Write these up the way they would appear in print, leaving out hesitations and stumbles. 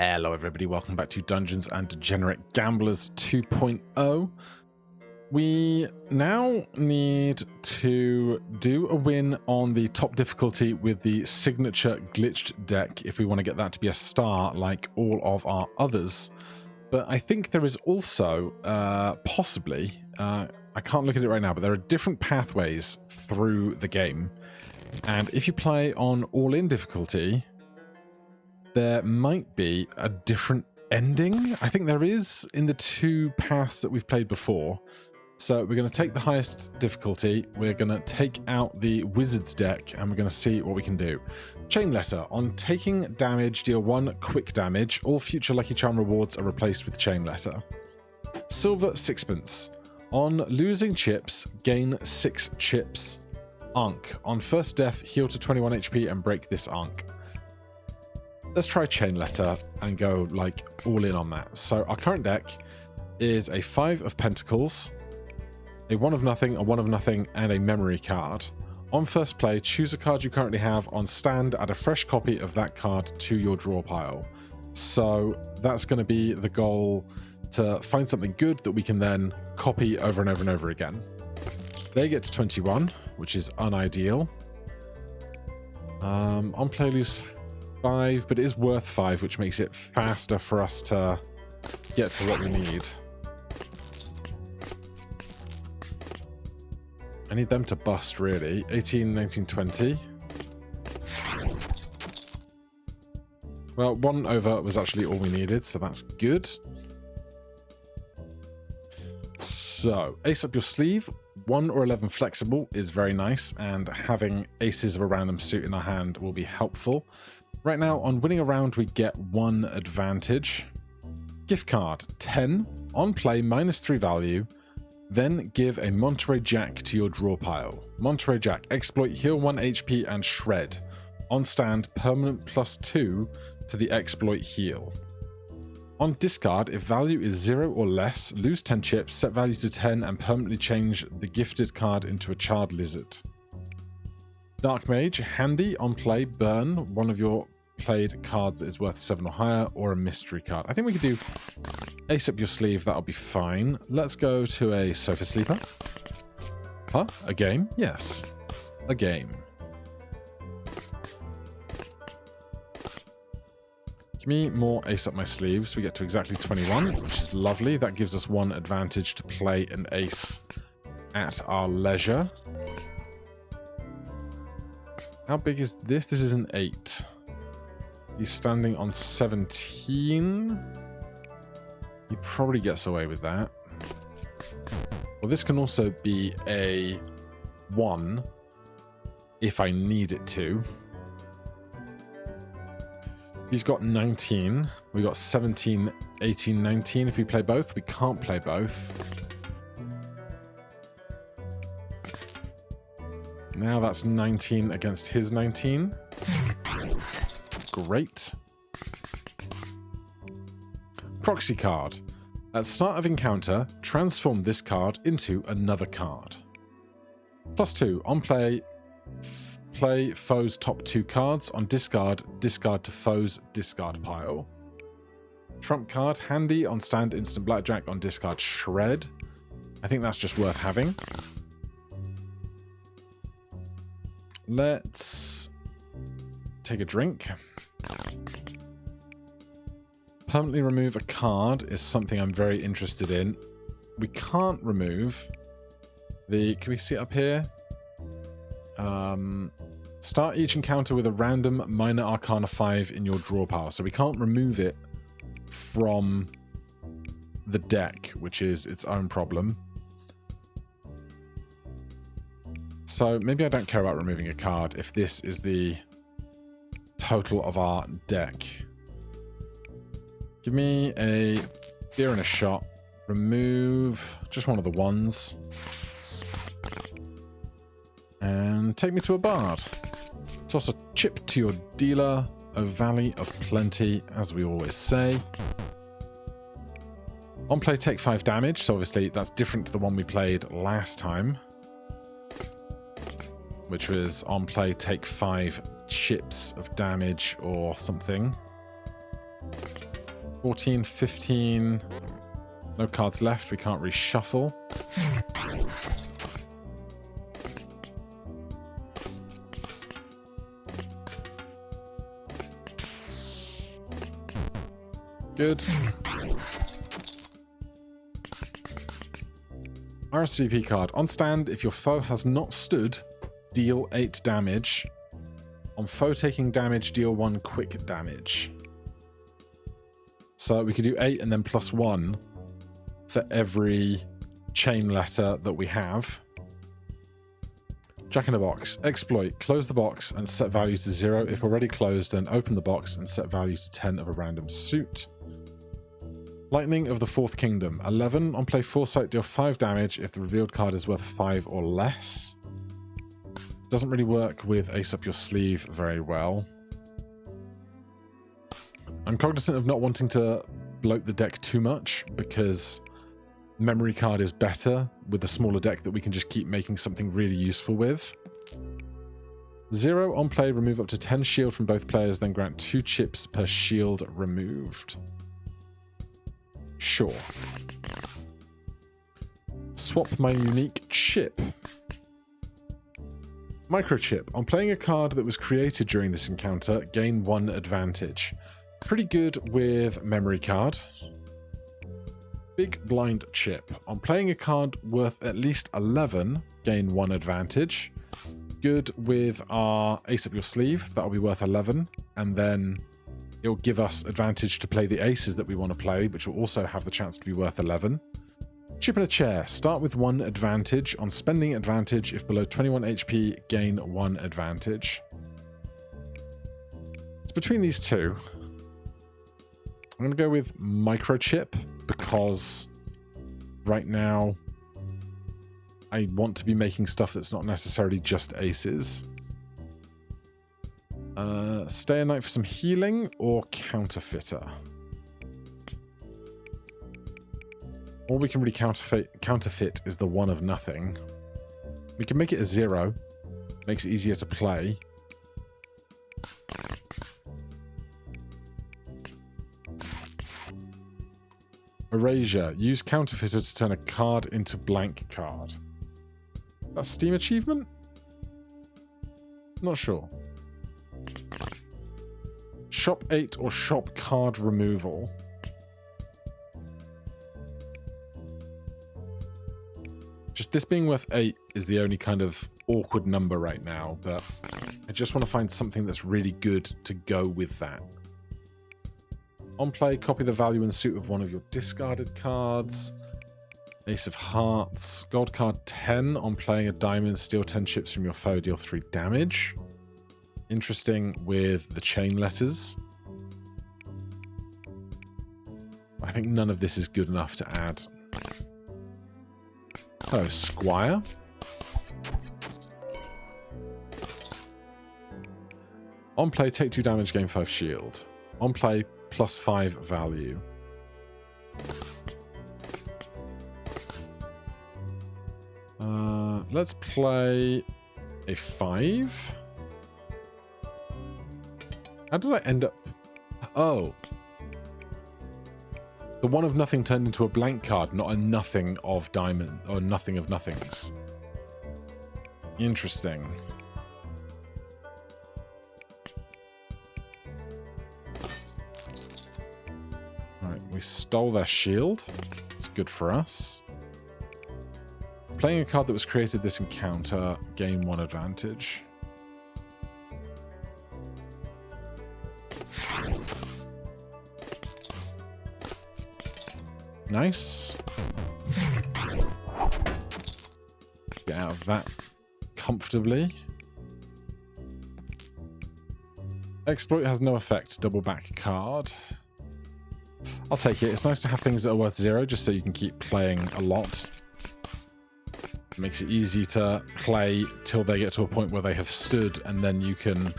Hello everybody, welcome back to Dungeons and Degenerate Gamblers 2.0. We now need to do a win on the top difficulty with the signature glitched deck if we want to get that to be a star like all of our others. But I think there is also possibly, I can't look at it right now, but there are different pathways through the game. And if you play on all-in difficulty, there might be a different ending. I think there is in the two paths that we've played before. So we're going to take the highest difficulty, we're going to take out the wizard's deck, and we're going to see what we can do. Chain letter. On taking damage, deal 1 quick damage. All future Lucky Charm rewards are replaced with chain letter. Silver sixpence. On losing chips, gain 6 chips. Ankh. On first death, heal to 21 HP and break this Ankh. Let's try chain letter and go like all in on that. So our current deck is a 5 of pentacles, a 1 of nothing, a 1 of nothing, and a memory card. On first play, choose a card you currently have. On stand, add a fresh copy of that card to your draw pile. So that's going to be the goal, to find something good that we can then copy over and over and over again. They get to 21, which is unideal. On play, lose 5, but it is worth 5, which makes it faster for us to get to what we need. I need them to bust, really. 18, 19, 20. Well, 1 over was actually all we needed, so that's good. So, ace up your sleeve. 1 or 11 flexible is very nice, and having aces of a random suit in our hand will be helpful. Right now, on winning a round, we get 1 advantage. Gift card, 10. On play, -3 value. Then give a Monterey Jack to your draw pile. Monterey Jack, exploit, heal 1 HP and shred. On stand, permanent +2 to the exploit heal. On discard, if value is 0 or less, lose 10 chips, set value to 10 and permanently change the gifted card into a charred lizard. Dark Mage, handy. On play, burn 1 of your played cards that is worth 7 or higher, or a mystery card. I think we could do ace up your sleeve, that'll be fine. Let's go to a sofa sleeper. Huh? A game? Yes. A game. Give me more ace up my sleeves. We get to exactly 21, which is lovely. That gives us 1 advantage to play an ace at our leisure. How big is this? This is an 8. He's standing on 17. He probably gets away with that. Well, this can also be a 1 if I need it to. He's got 19. We got 17, 18, 19. If we play both, we can't play both. Now that's 19 against his 19. Great. Proxy card. At start of encounter, transform this card into another card. +2. On play, play foe's top 2 cards. On discard, discard to foe's discard pile. Trump card, handy. On stand, instant blackjack. On discard, shred. I think that's just worth having. Let's take a drink. Permanently remove a card is something I'm very interested in. We can't remove the... Can we see it up here? Start each encounter with a random minor arcana 5 in your draw pile. So we can't remove it from the deck, which is its own problem. So maybe I don't care about removing a card if this is the total of our deck. Give me a beer and a shot. Remove just 1 of the 1s. And take me to a bard. Toss a chip to your dealer. A valley of plenty, as we always say. On play, take 5 damage. So obviously that's different to the one we played last time, which was on play, take 5 chips of damage or something. 14, 15. No cards left. We can't reshuffle. Good. RSVP card. On stand, if your foe has not stood, deal 8 damage. On foe taking damage, deal 1 quick damage. So we could do 8 and then +1 for every chain letter that we have. Jack in a box. Exploit. Close the box and set value to 0. If already closed, then open the box and set value to 10 of a random suit. Lightning of the Fourth Kingdom. 11. On play Foresight, deal 5 damage if the revealed card is worth 5 or less. Doesn't really work with Ace Up Your Sleeve very well. I'm cognizant of not wanting to bloat the deck too much because Memory Card is better with a smaller deck that we can just keep making something really useful with. 0. On play, remove up to 10 shield from both players, then grant 2 chips per shield removed. Sure. Swap my unique chip. Microchip. On playing a card that was created during this encounter, gain 1 advantage. Pretty good with Memory Card. Big Blind Chip. On playing a card worth at least 11, gain 1 advantage. Good with our Ace Up Your Sleeve. That'll be worth 11. And then it'll give us advantage to play the aces that we want to play, which will also have the chance to be worth 11. Chip in a chair. Start with 1 advantage. On spending advantage, if below 21 HP, gain 1 advantage. It's between these two. I'm going to go with Microchip because right now I want to be making stuff that's not necessarily just aces. Stay a night for some healing or counterfeiter. All we can really counterfeit is the 1 of nothing. We can make it a 0. Makes it easier to play. Erasure. Use counterfeiter to turn a card into blank card. That's Steam achievement? Not sure. Shop 8 or shop card removal. Just this being worth 8 is the only kind of awkward number right now, but I just want to find something that's really good to go with that. On play, copy the value and suit of one of your discarded cards. Ace of Hearts. Gold card 10. On playing a diamond, steal 10 chips from your foe, deal 3 damage. Interesting with the chain letters. I think none of this is good enough to add. Hello, Squire. On play, take 2 damage, gain 5 shield. On play, +5 value. Let's play a 5. How did I end up? Oh. The 1 of nothing turned into a blank card, not a nothing of diamond, or nothing of nothings. Interesting. Alright, we stole their shield. It's good for us. Playing a card that was created this encounter, gain 1 advantage. Nice. Get out of that comfortably. Exploit has no effect. Double back card. I'll take it. It's nice to have things that are worth 0 just so you can keep playing a lot. It makes it easy to play till they get to a point where they have stood, and then you can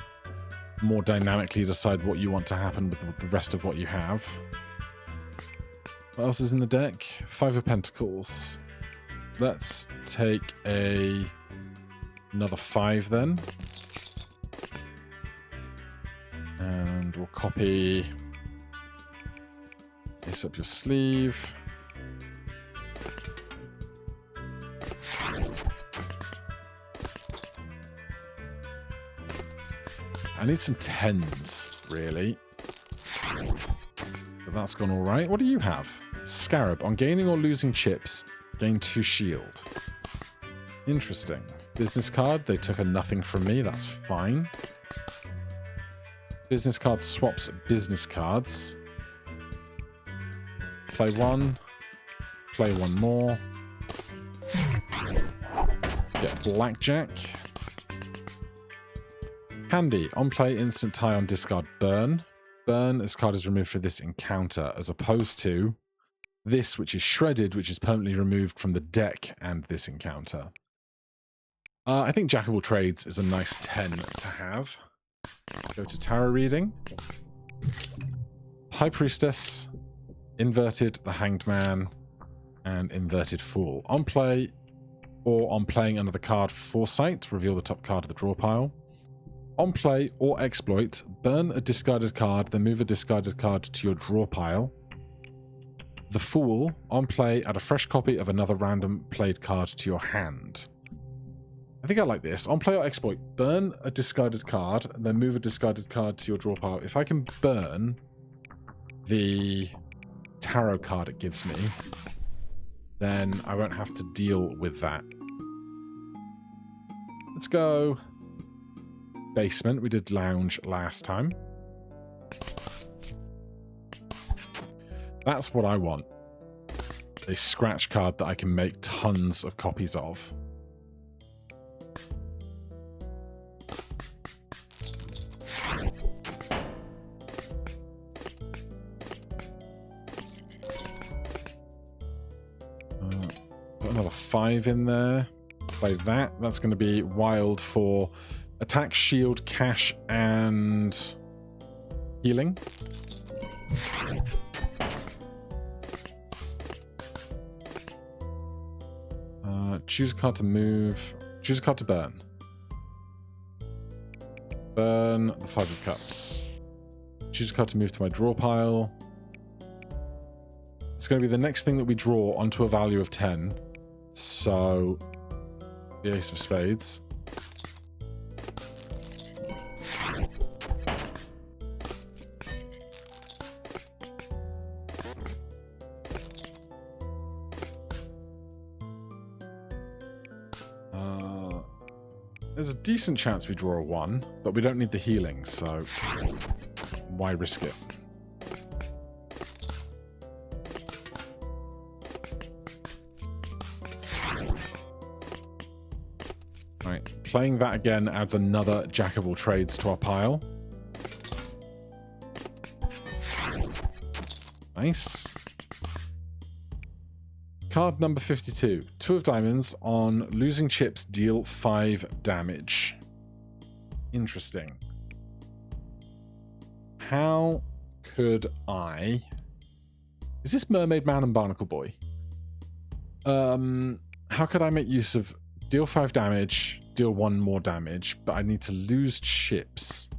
more dynamically decide what you want to happen with the rest of what you have. What else is in the deck? 5 of Pentacles. Let's take another 5 then. And we'll copy Lace up your sleeve. I need some 10s, really. But that's gone all right. What do you have? Scarab. On gaining or losing chips, gain 2 shield. Interesting. Business card. They took a nothing from me. That's fine. Business card swaps business cards. Play 1. Play 1 more. Get blackjack. Handy. On play, instant tie on discard burn. Burn, this card is removed for this encounter, as opposed to this, which is shredded, which is permanently removed from the deck and this encounter. I think Jack of all trades is a nice 10 to have. Go to tarot reading. High Priestess, inverted the Hanged Man, and inverted Fool. On play, or on playing another card, Foresight, reveal the top card of the draw pile. On play or exploit, burn a discarded card, then move a discarded card to your draw pile. The Fool, on play, add a fresh copy of another random played card to your hand. I think I like this. On play or exploit, burn a discarded card, then move a discarded card to your draw pile. If I can burn the tarot card it gives me, then I won't have to deal with that. Let's go basement. We did lounge last time. That's what I want. A scratch card that I can make tons of copies of. Put another 5 in there. Play that. That's going to be wild for attack, shield, cash, and healing. Choose a card to move. Choose a card to burn. Burn the 5 of Cups. Choose a card to move to my draw pile. It's going to be the next thing that we draw onto a value of 10. So, the Ace of Spades. There's a decent chance we draw a 1, but we don't need the healing, so why risk it? Right, playing that again adds another Jack of all trades to our pile. Nice. Card number 52. 2 of diamonds. On losing chips, deal 5 damage. Interesting. How could I... Is this Mermaid Man and Barnacle Boy? How could I make use of deal 5 damage, deal 1 more damage, but I need to lose chips?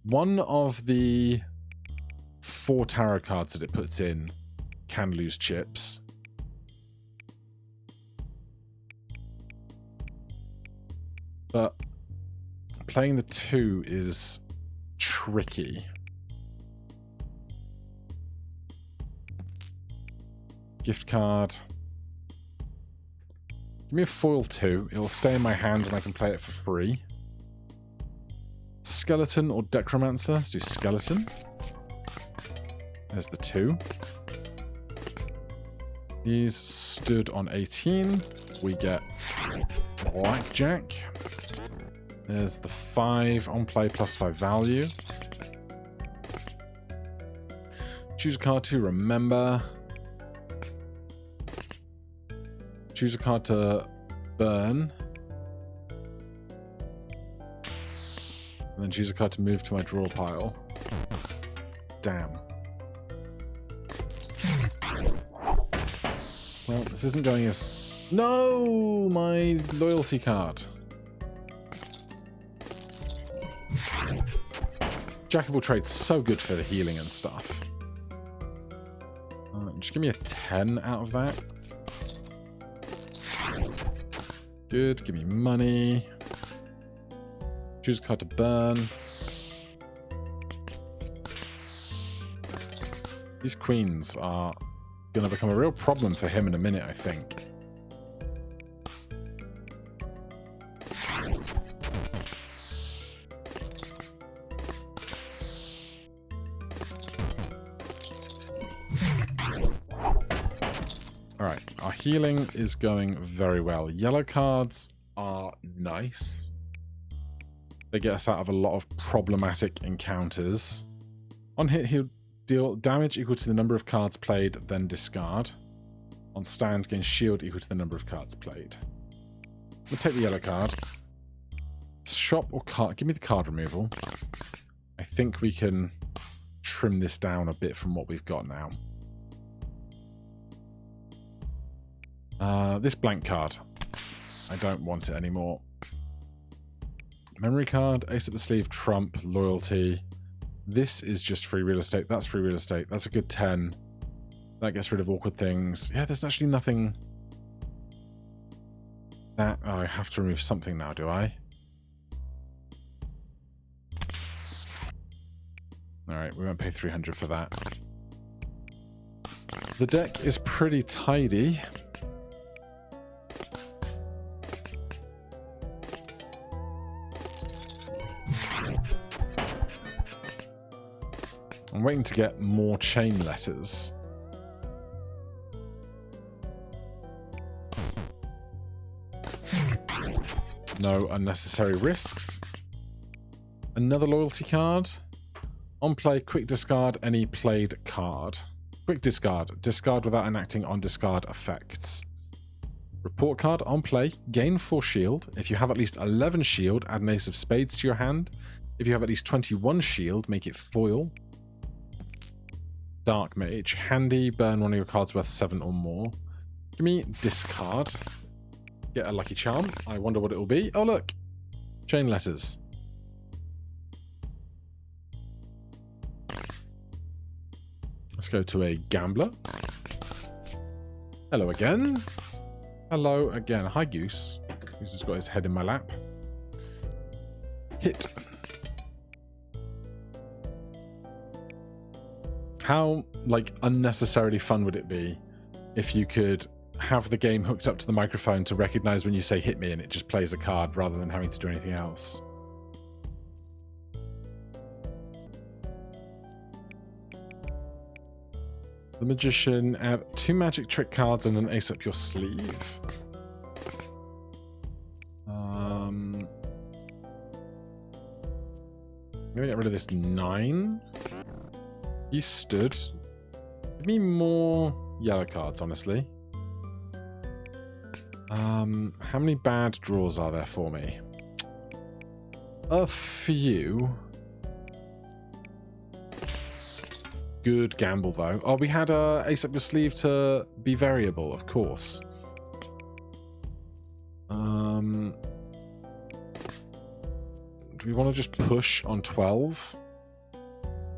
One of the 4 tarot cards that it puts in can lose chips. But playing the 2 is tricky. Gift card. Give me a foil 2. It'll stay in my hand and I can play it for free. Skeleton or Decromancer. Let's do Skeleton. There's the 2. These stood on 18. We get Blackjack. There's the 5 on play plus 5 value. Choose a card to remember. Choose a card to burn. And then choose a card to move to my draw pile. Damn. Well, this isn't going as... No! My loyalty card. Jack of all trades, so good for the healing and stuff. Just give me a 10 out of that. Good. Give me money. Choose a card to burn. These queens are going to become a real problem for him in a minute, I think. Alright, our healing is going very well. Yellow cards are nice. They get us out of a lot of problematic encounters. On hit, he'll deal damage equal to the number of cards played, then discard. On stand, gain shield equal to the number of cards played. We'll take the yellow card. Shop or card? Give me the card removal. I think we can trim this down a bit from what we've got now. This blank card. I don't want it anymore. Memory card, ace up the sleeve, trump, loyalty. This is just free real estate. That's free real estate. That's a good 10. That gets rid of awkward things. Yeah, there's actually nothing... That... Oh, I have to remove something now, do I? Alright, we won't pay 300 for that. The deck is pretty tidy. I'm waiting to get more chain letters. No unnecessary risks. Another loyalty card. On play, quick discard any played card. Quick discard. Discard without enacting on discard effects. Report card. On play, gain 4 shield. If you have at least 11 shield, add an ace of spades to your hand. If you have at least 21 shield, make it foil. Dark Mage. Handy. Burn one of your cards worth 7 or more. Give me discard. Get a lucky charm. I wonder what it will be. Oh, look. Chain letters. Let's go to a gambler. Hello again. Hello again. Hi, Goose. Goose has got his head in my lap. Hit. How, like, unnecessarily fun would it be if you could have the game hooked up to the microphone to recognize when you say hit me and it just plays a card rather than having to do anything else? The Magician, add 2 magic trick cards and an ace up your sleeve. I'm gonna get rid of this 9. He stood. Give me more yellow cards, honestly. How many bad draws are there for me? A few. Good gamble, though. Oh, we had ace up your sleeve to be variable, of course. Do we want to just push on 12?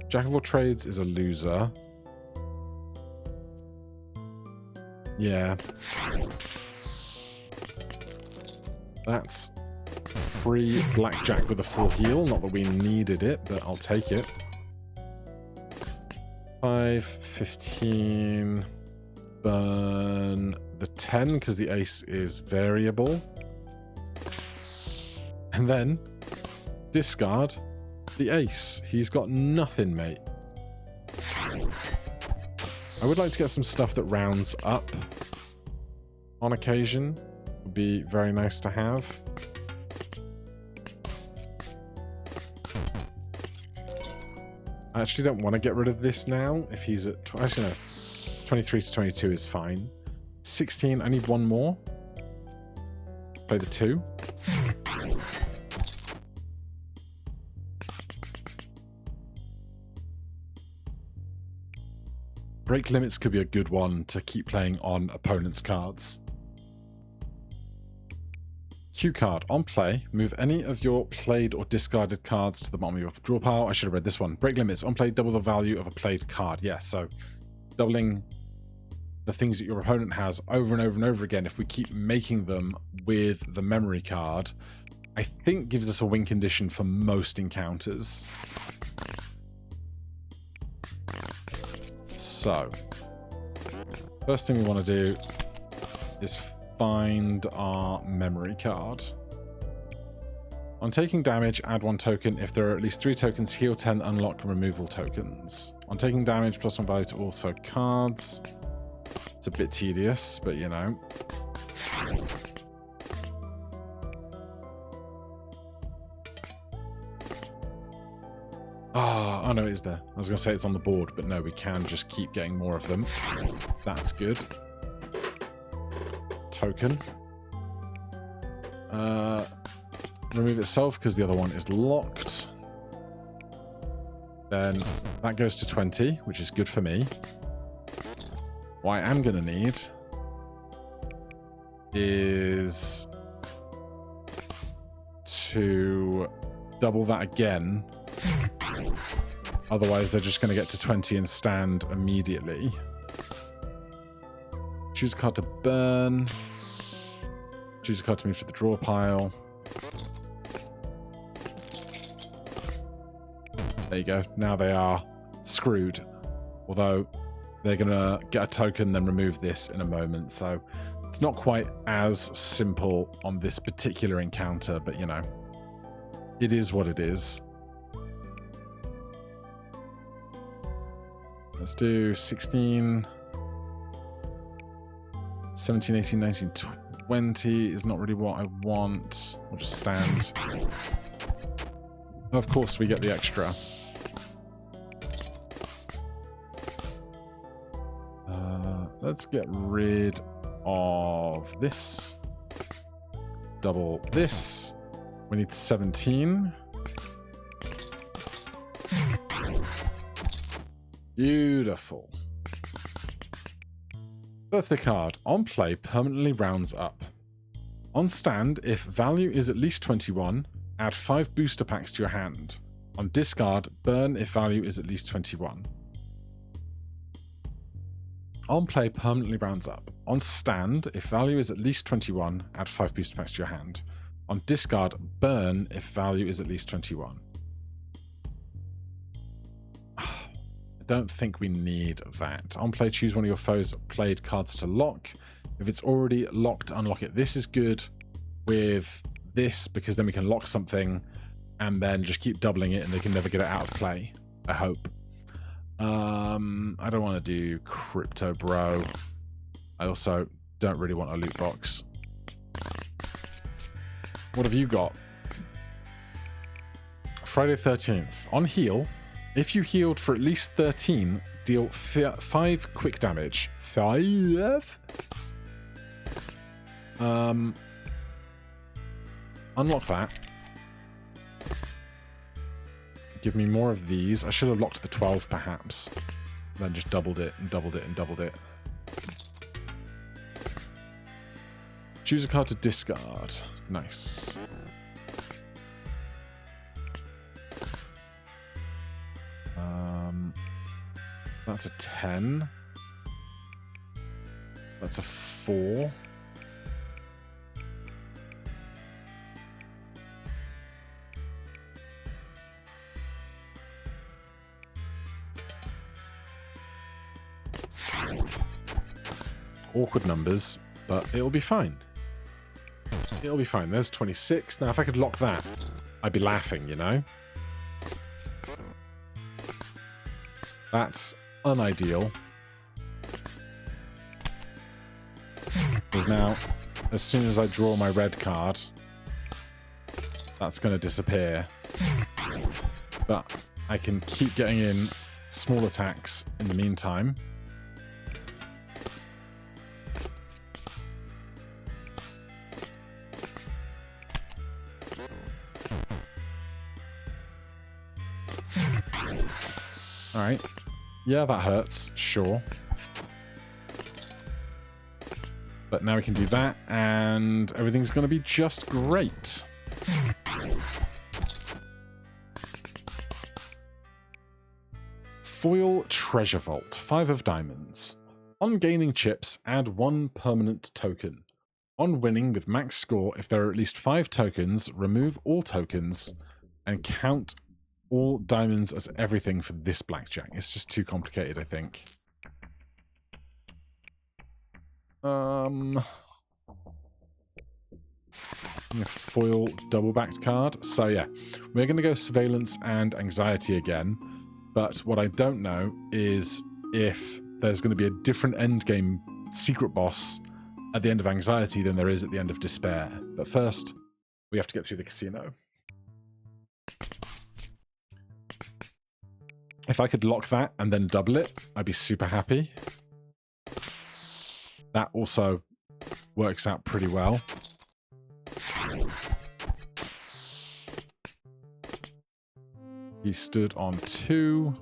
Jack of all trades is a loser. Yeah. That's free blackjack with a full heal. Not that we needed it, but I'll take it. 5, 15. Burn the 10 because the ace is variable. And then discard the ace. He's got nothing, mate. I would like to get some stuff that rounds up on occasion. Would be very nice to have. I actually don't want to get rid of this now. If he's at... Actually, no. 23 to 22 is fine. 16, I need 1 more. Play the 2. Break limits could be a good one to keep playing on opponents' cards. Cue card. On play, move any of your played or discarded cards to the bottom of your draw pile. I should have read this one. Break limits. On play, double the value of a played card. Yeah, so doubling the things that your opponent has over and over and over again, if we keep making them with the memory card, I think gives us a win condition for most encounters. So, first thing we want to do is find our memory card. On taking damage, add 1 token. If there are at least 3 tokens, heal 10, unlock removal tokens. On taking damage, +1 value to all 4 cards. It's a bit tedious, but you know. Oh no, it is there. I was going to say it's on the board, but no, we can just keep getting more of them. That's good. Token. Remove itself because the other one is locked. Then that goes to 20, which is good for me. What I am going to need is to double that again. Otherwise, they're just going to get to 20 and stand immediately. Choose a card to burn. Choose a card to move to the draw pile. There you go. Now they are screwed. Although they're going to get a token, then remove this in a moment. So it's not quite as simple on this particular encounter, but you know, it is what it is. Let's do 16, 17, 18, 19, 20 is not really what I want. We'll just stand. Of course, we get the extra. Let's get rid of this. Double this. We need 17. Beautiful. Birthday card. On play, permanently rounds up. On stand, if value is at least 21, add 5 booster packs to your hand. On discard, burn if value is at least 21. On play, permanently rounds up. On stand, if value is at least 21, add 5 booster packs to your hand. On discard, burn if value is at least 21. I don't think we need that. On play, choose one of your foes' played cards to lock. If it's already locked, unlock it. This is good with this because then we can lock something and then just keep doubling it and they can never get it out of play. I hope. I don't want to do crypto, bro. I also don't really want a loot box. What have you got? Friday 13th. On heal, if you healed for at least 13, deal 5 quick damage. 5? Unlock that. Give me more of these. I should have locked the 12 perhaps. Then just doubled it and doubled it and doubled it. Choose a card to discard. Nice. That's a 10. That's a 4. Awkward numbers, but it'll be fine. It'll be fine. There's 26. Now, if I could lock that, I'd be laughing, you know? That's unideal. Because now, as soon as I draw my red card, that's going to disappear. But I can keep getting in small attacks in the meantime. Alright. Yeah, that hurts. Sure. But now we can do that, and everything's going to be just great. Foil Treasure Vault. 5 of diamonds. On gaining chips, add 1 permanent token. On winning with max score, if there are at least 5 tokens, remove all tokens and count all diamonds as everything for this blackjack. It's just too complicated, I think. A foil double-backed card. So yeah, we're going to go surveillance and anxiety again. But what I don't know is if there's going to be a different endgame secret boss at the end of anxiety than there is at the end of despair. But first, we have to get through the casino. If I could lock that and then double it, I'd be super happy. That also works out pretty well. He stood on 2.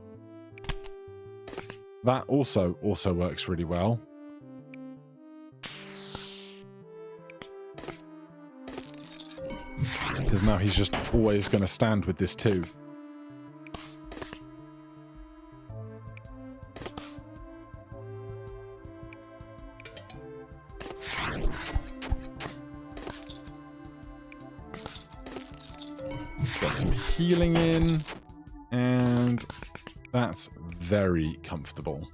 That also works really well. Because now he's just always going to stand with this 2. Get some healing in. And that's very comfortable.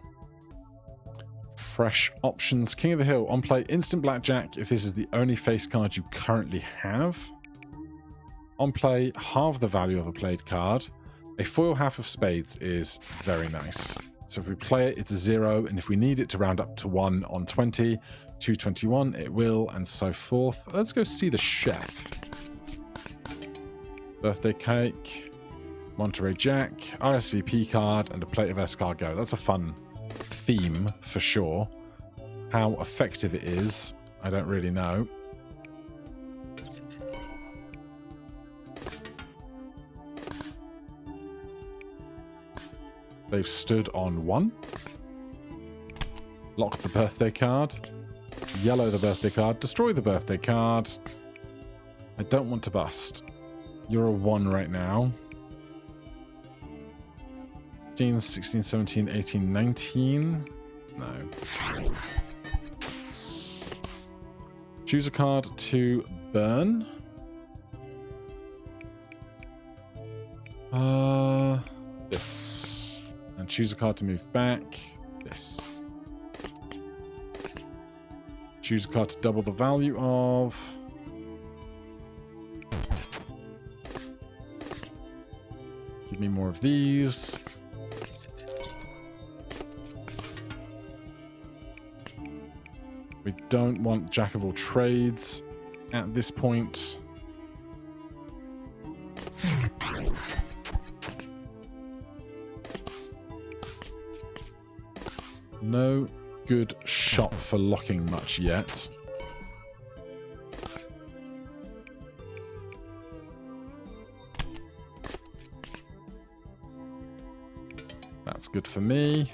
Fresh options. King of the Hill. On play, instant blackjack if this is the only face card you currently have. On play, halve the value of a played card. A foil half of spades is very nice. So if we play it, it's a 0, and if we need it to round up to 1 on 20, 221, it will, and so forth. Let's go see the chef. Birthday cake. Monterey Jack, RSVP card, and a plate of escargot. That's a fun theme, for sure. How effective it is, I don't really know. They've stood on 1. Lock the birthday card. Yellow the birthday card. Destroy the birthday card. I don't want to bust. You're a 1 right now. 15, 16, 17, 18, 19. No. Choose a card to burn. This. And choose a card to move back. This. Choose a card to double the value of. Give me more of these. We don't want Jack of all trades at this point. No good shot for locking much yet. That's good for me.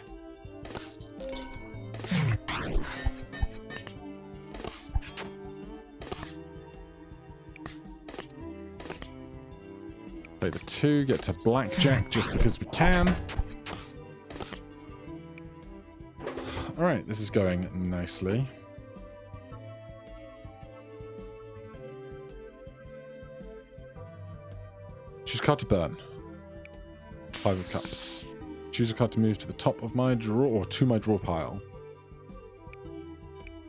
Play the 2, get to blackjack just because we can. Alright, this is going nicely. Choose a card to burn. 5 of cups. Choose a card to move to the top of my draw, or to my draw pile.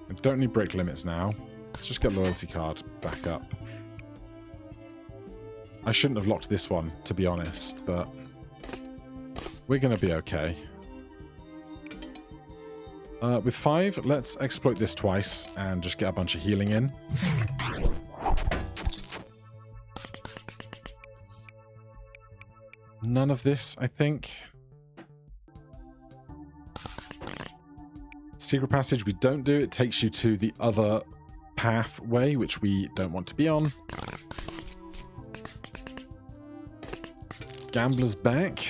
I don't need break limits now. Let's just get loyalty card back up. I shouldn't have locked this one, to be honest, but we're going to be okay. With 5, let's exploit this twice and just get a bunch of healing in. None of this, I think. Secret passage we don't do. It takes you to the other pathway, which we don't want to be on. Gambler's back.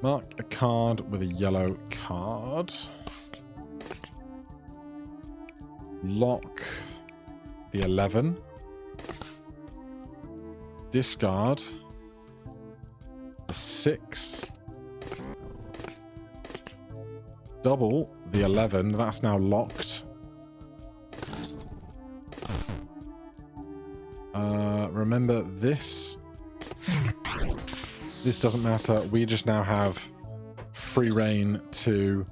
Mark a card with a yellow card. Lock the 11. Discard the 6. double the 11. That's now locked. Remember this. This doesn't matter. We just now have free reign to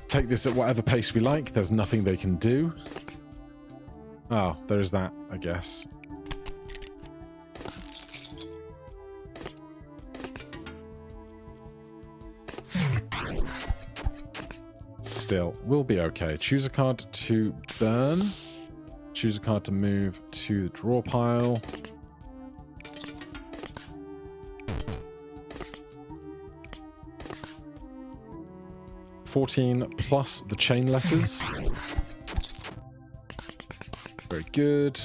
take this at whatever pace we like. There's nothing they can do. Oh, there's that, I guess. Still, we'll be okay. Choose a card to burn. Choose a card to move to the draw pile. $14 plus the chain letters. Very good.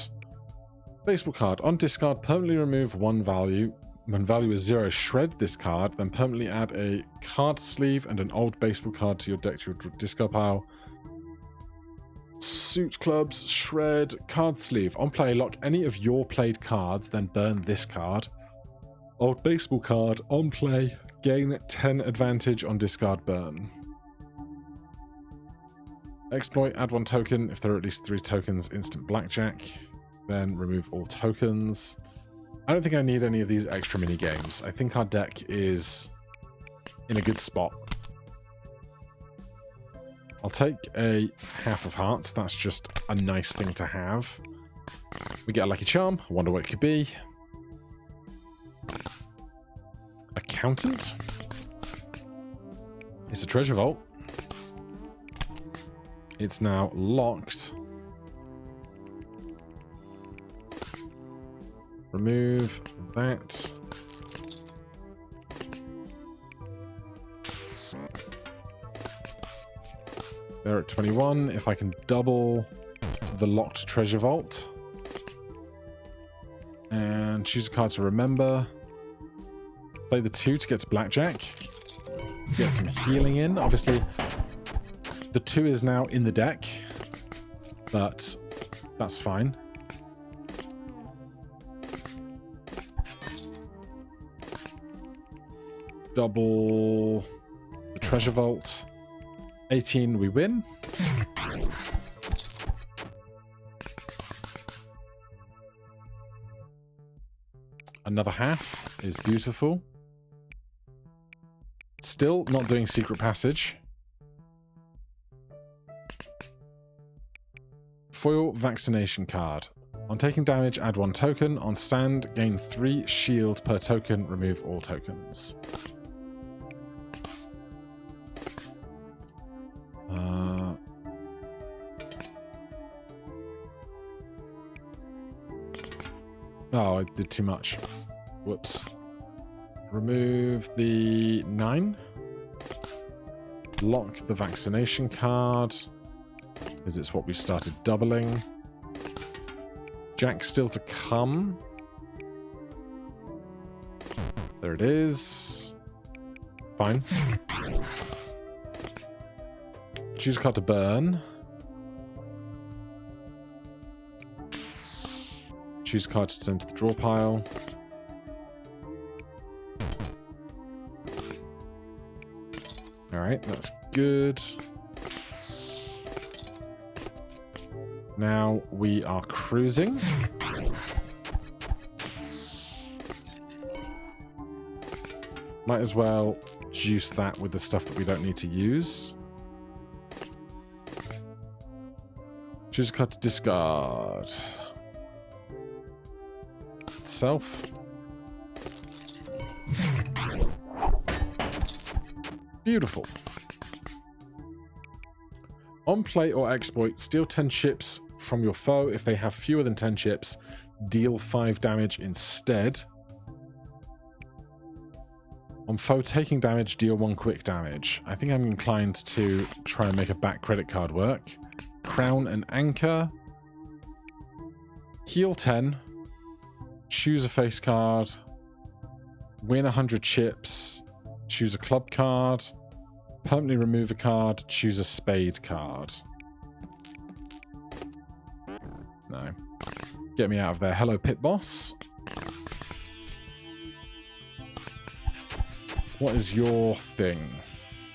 Baseball card. On discard, permanently remove one value. When value is 0, shred this card, then permanently add a card sleeve and an old baseball card to your deck to your discard pile. Suit clubs, shred, card sleeve. On play, lock any of your played cards, then burn this card. Old baseball card. On play, gain 10 advantage on discard burn. Exploit, add 1 token. If there are at least 3 tokens, instant blackjack. Then remove all tokens. I don't think I need any of these extra mini games. I think our deck is in a good spot. I'll take a half of hearts. That's just a nice thing to have. We get a lucky charm. I wonder what it could be. Accountant. It's a treasure vault. It's now locked. Remove that. They're at 21. If I can double the locked treasure vault. And choose a card to remember. Play the 2 to get to blackjack. Get some healing in. Obviously, the 2 is now in the deck, but that's fine. Double the treasure vault. 18, we win. Another half is beautiful. Still not doing secret passage. Foil vaccination card. On taking damage, add 1 token. On stand, gain 3 shield per token. Remove all tokens. Oh, I did too much. Whoops. Remove the 9. Lock the vaccination card, because it's what we've started doubling. Jack still to come. There it is. Fine. Choose a card to burn. Choose a card to send to the draw pile. Alright, that's good. Now we are cruising. Might as well juice that with the stuff that we don't need to use. Choose a card to discard. Itself. Beautiful. On play or exploit, steal 10 chips from your foe. If they have fewer than 10 chips, deal 5 damage instead. On foe taking damage, deal 1 quick damage. I think I'm inclined to try and make a back credit card work. Crown and anchor. Heal 10. Choose a face card. Win 100 chips. Choose a club card. Permanently remove a card. Choose a spade card. No. Get me out of there. Hello, pit boss. What is your thing?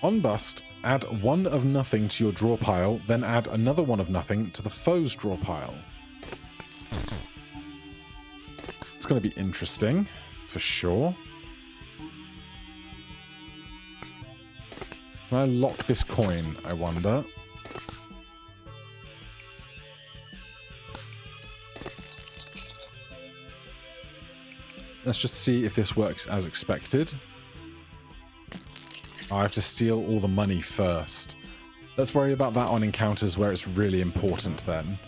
On bust, add 1 of nothing to your draw pile, then add another 1 of nothing to the foe's draw pile. It's going to be interesting, for sure. Can I lock this coin, I wonder? Let's just see if this works as expected. I have to steal all the money first. Let's worry about that on encounters where it's really important then.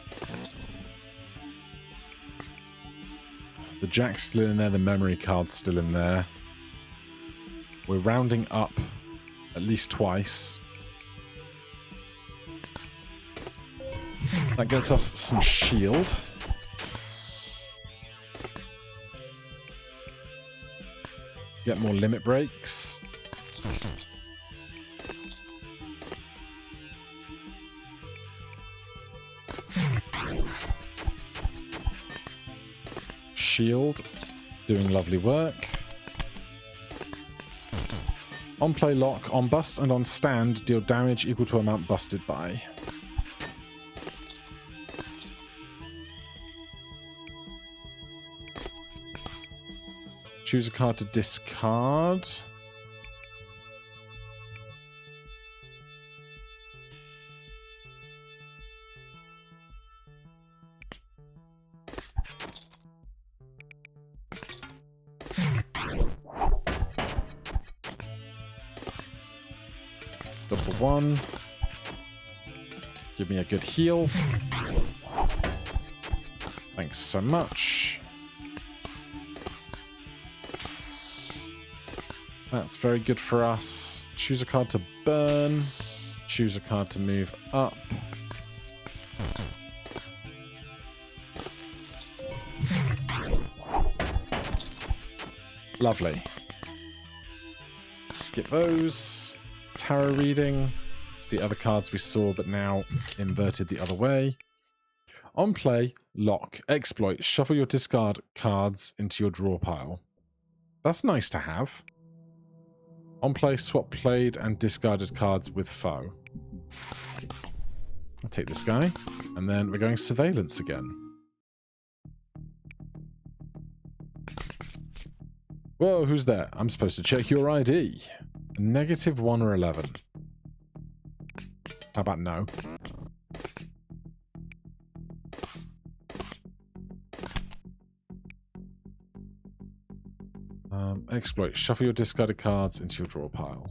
The jack's still in there, the memory card's still in there. We're rounding up at least twice. That gets us some shield. Get more limit breaks. Shield, doing lovely work. On play lock, on bust and on stand, deal damage equal to amount busted by. Choose a card to discard. Double 1. Give me a good heal. Thanks so much. That's very good for us. Choose a card to burn. Choose a card to move up. Lovely. Skip those. Tarot reading. It's the other cards we saw, but now inverted the other way. On play, lock, exploit, shuffle your discard cards into your draw pile. That's nice to have. On play, swap played and discarded cards with foe. I'll take this guy. And then we're going surveillance again. Whoa, who's there? I'm supposed to check your ID. -1 or 11. How about no? Exploit. Shuffle your discarded cards into your draw pile.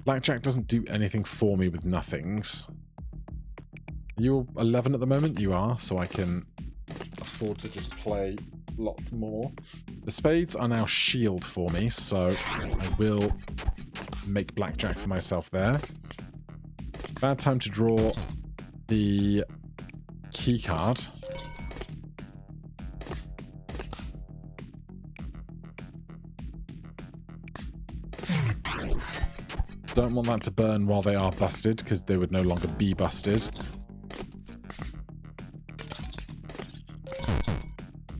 Blackjack doesn't do anything for me with nothings. Are you 11 at the moment? You are, so I can afford to just play lots more. The spades are now shield for me, so I will make blackjack for myself there. Bad time to draw the key card. Don't want that to burn while they are busted, because they would no longer be busted.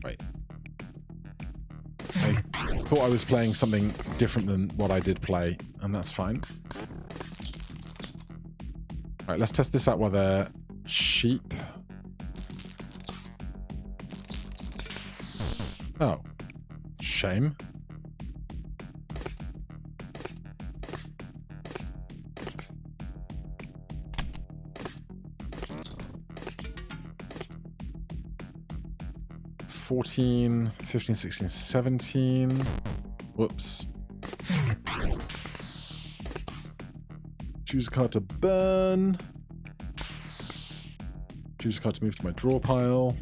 Wait. I thought I was playing something different than what I did play, and that's fine. Alright, let's test this out while they're sheep. Oh. Shame. $14, $15, $16, $17. Whoops. Choose a card to burn. Choose a card to move to my draw pile.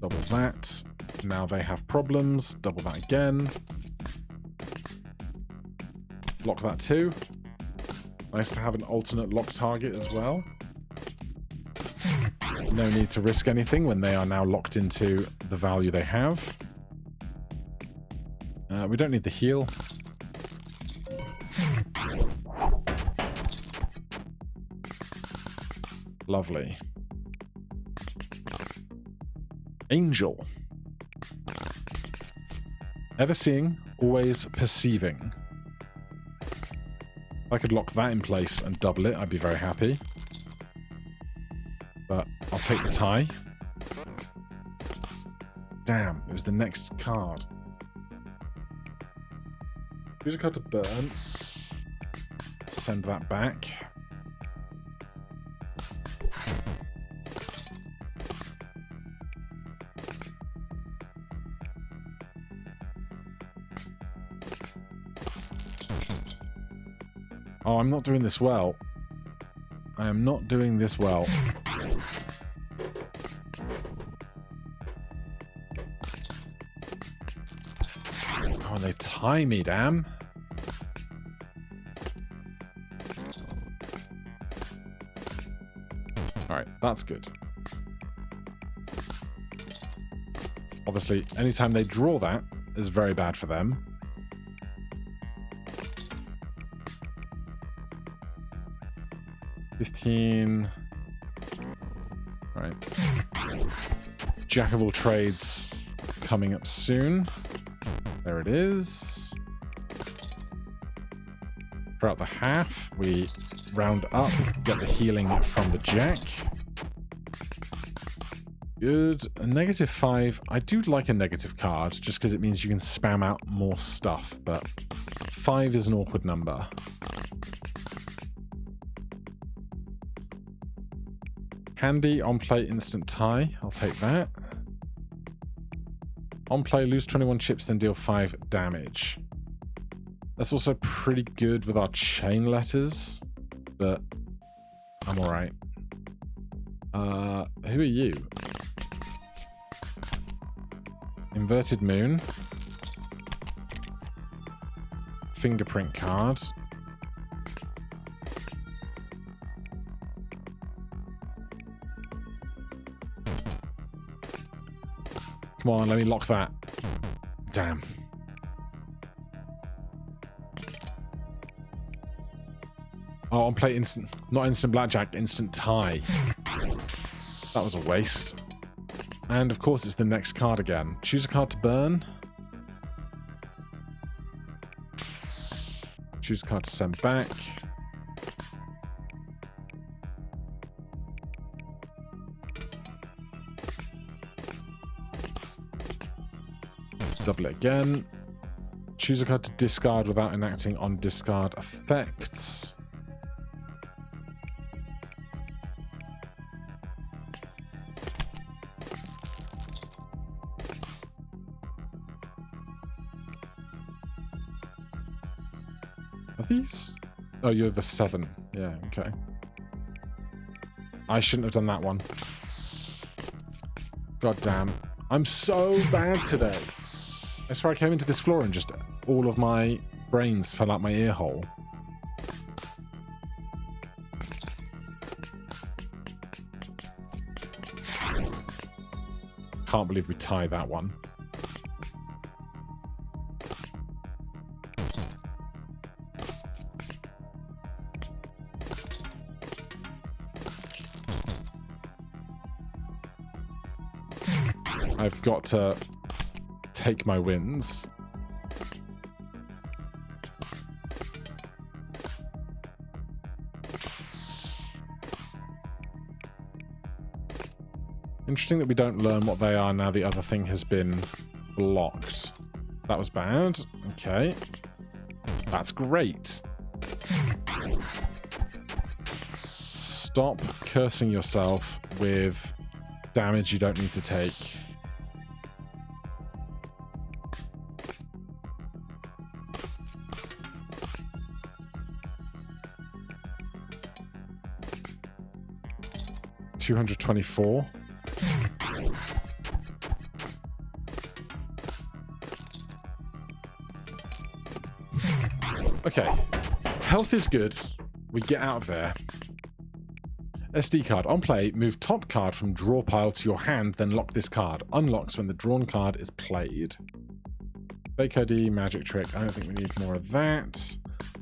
Double that. Now they have problems. Double that again. Lock that too. Nice to have an alternate lock target as well. No need to risk anything when they are now locked into the value they have. We don't need the heal. Lovely. Angel. Ever seeing, always perceiving. If I could lock that in place and double it, I'd be very happy. But I'll take the tie. Damn, it was the next card. Choose a card to burn. Send that back. Oh, I'm not doing this well. I am not doing this well. Oh, they tie me, damn. Alright, that's good. Obviously, anytime they draw that is very bad for them. $15. Right. Jack of all trades coming up soon. There it is. Throughout the half, we round up, get the healing from the jack. Good. A -5. I do like a negative card, just because it means you can spam out more stuff, but 5 is an awkward number. Handy, on play, instant tie. I'll take that. On play, lose 21 chips, then deal 5 damage. That's also pretty good with our chain letters, but I'm alright. Who are you? Inverted Moon. Fingerprint card. Come on, let me lock that. Damn. Oh, on play instant, not instant blackjack, instant tie. That was a waste. And of course it's the next card again. Choose a card to burn. Choose a card to send back. Double it again. Choose a card to discard without enacting on discard effects. Are these? Oh, you're the 7. Yeah, okay. I shouldn't have done that one. God damn. I'm so bad today. I swear I came into this floor and just all of my brains fell out my ear hole. Can't believe we tied that one. I've got to take my wins. Interesting that we don't learn what they are now the other thing has been blocked. That was bad. Okay. That's great. Stop cursing yourself with damage you don't need to take. $224. Okay. Health is good. We get out of there. SD card. On play, move top card from draw pile to your hand, then lock this card. Unlocks when the drawn card is played. Fake ID, magic trick. I don't think we need more of that.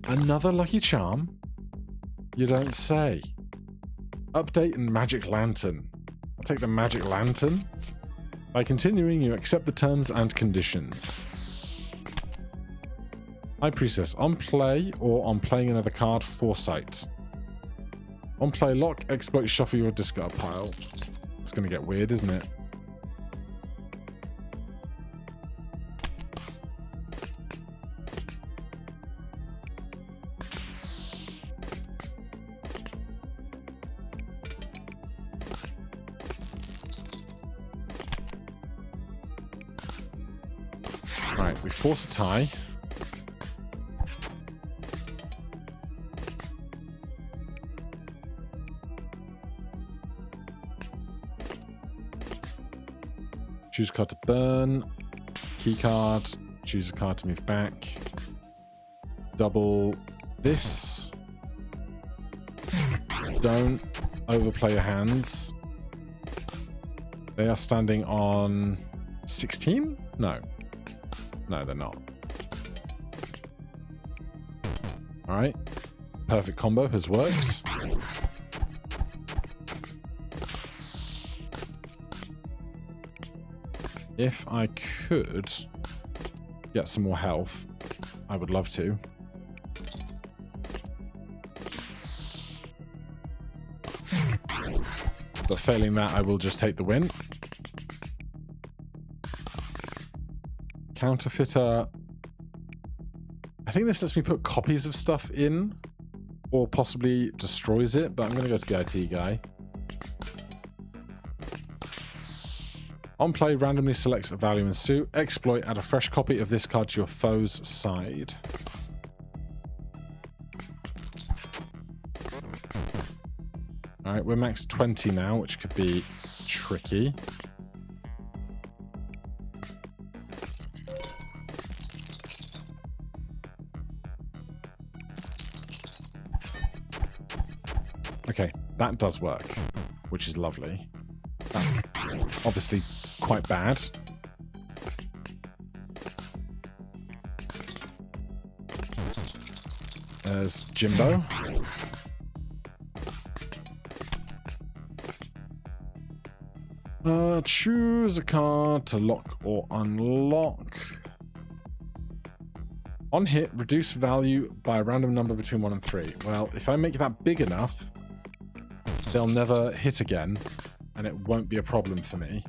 Another lucky charm? You don't say. Update and magic lantern. I'll take the magic lantern. By continuing, you accept the terms and conditions. High Priestess. On play or on playing another card, Foresight. On play, lock, exploit, shuffle your discard pile. It's going to get weird, isn't it? Right, we force a tie. Choose a card to burn. Key card. Choose a card to move back. Double this. Don't overplay your hands. They are standing on 16? No. No, they're not. Alright. Perfect combo has worked. If I could get some more health, I would love to. But failing that, I will just take the win. Counterfeiter. I think this lets me put copies of stuff in, or possibly destroys it, but I'm going to go to the IT guy. On play, randomly select a value in suit. Exploit, add a fresh copy of this card to your foe's side. Alright, we're max 20 now, which could be tricky. Okay, that does work, which is lovely. That's obviously quite bad. There's Jimbo. Choose a card to lock or unlock. On hit, reduce value by a random number between 1 and 3. Well, if I make that big enough, they'll never hit again, and it won't be a problem for me.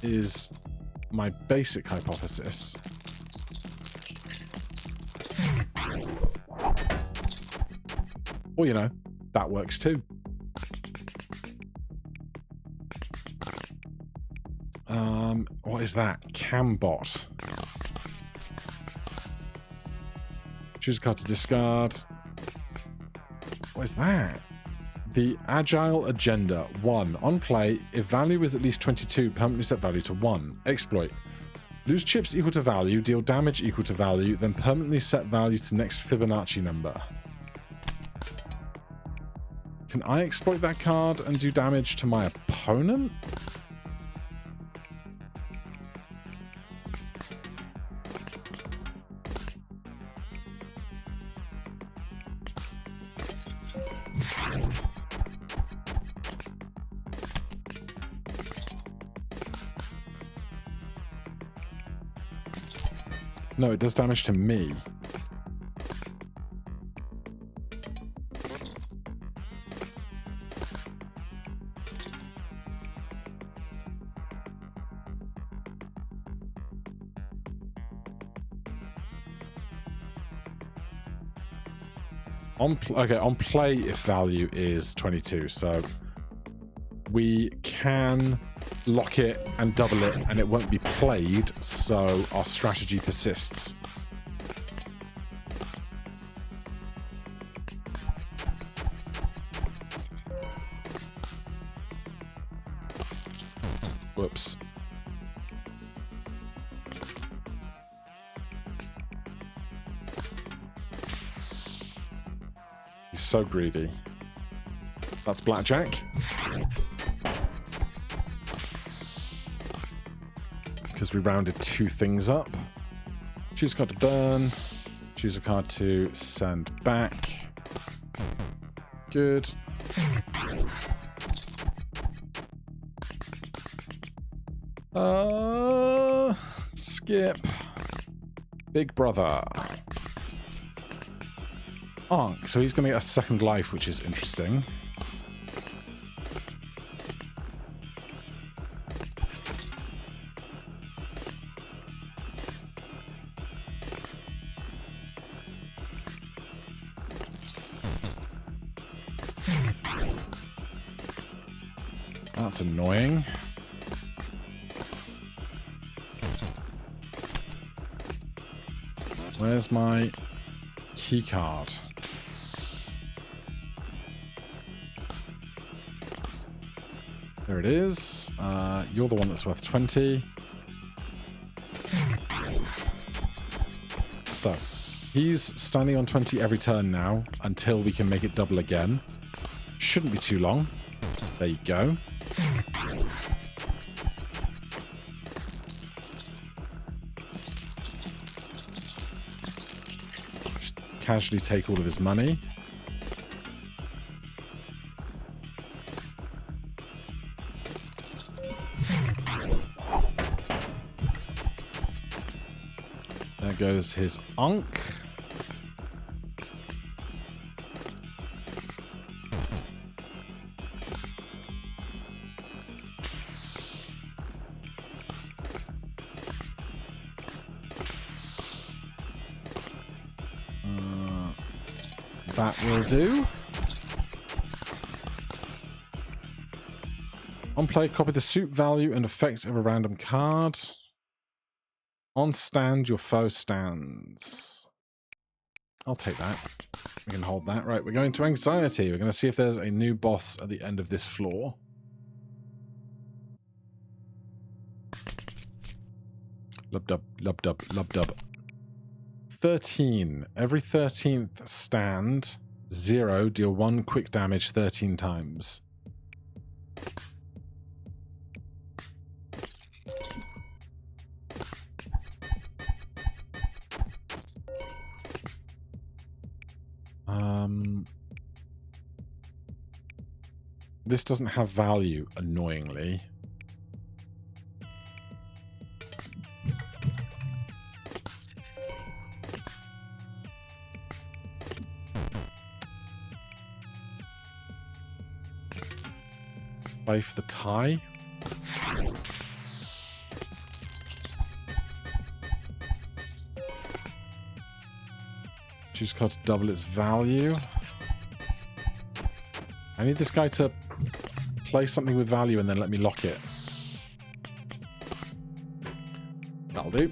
Is my basic hypothesis. Or, you know, that works too. What is that? Cambot. Choose a card to discard. What is that? The Agile Agenda. 1. On play, if value is at least 22, permanently set value to 1. Exploit. Lose chips equal to value, deal damage equal to value, then permanently set value to next Fibonacci number. Can I exploit that card and do damage to my opponent? No, it does damage to me. Okay, on play if value is 22, so we can lock it and double it and it won't be played, so our strategy persists. Whoops. He's so greedy. That's blackjack. Because we rounded 2 things up. Choose a card to burn. Choose a card to send back. Good. Skip. Big brother. Ankh. So he's going to get a second life, which is interesting. That's annoying. Where's my key card? There it is. You're the one that's worth 20. So, he's standing on 20 every turn now until we can make it double again. Shouldn't be too long. There you go. Just casually take all of his money. There goes his Ankh. That will do. On play, copy the suit value and effect of a random card. On stand, your foe stands. I'll take that. We can hold that. Right, we're going to anxiety. We're going to see if there's a new boss at the end of this floor. Lub-dub, lub-dub, lub-dub. 13. Every 13th stand, 0, deal 1 quick damage 13 times. This doesn't have value, annoyingly. Play for the tie. Choose card to double its value. I need this guy to play something with value and then let me lock it. That'll do.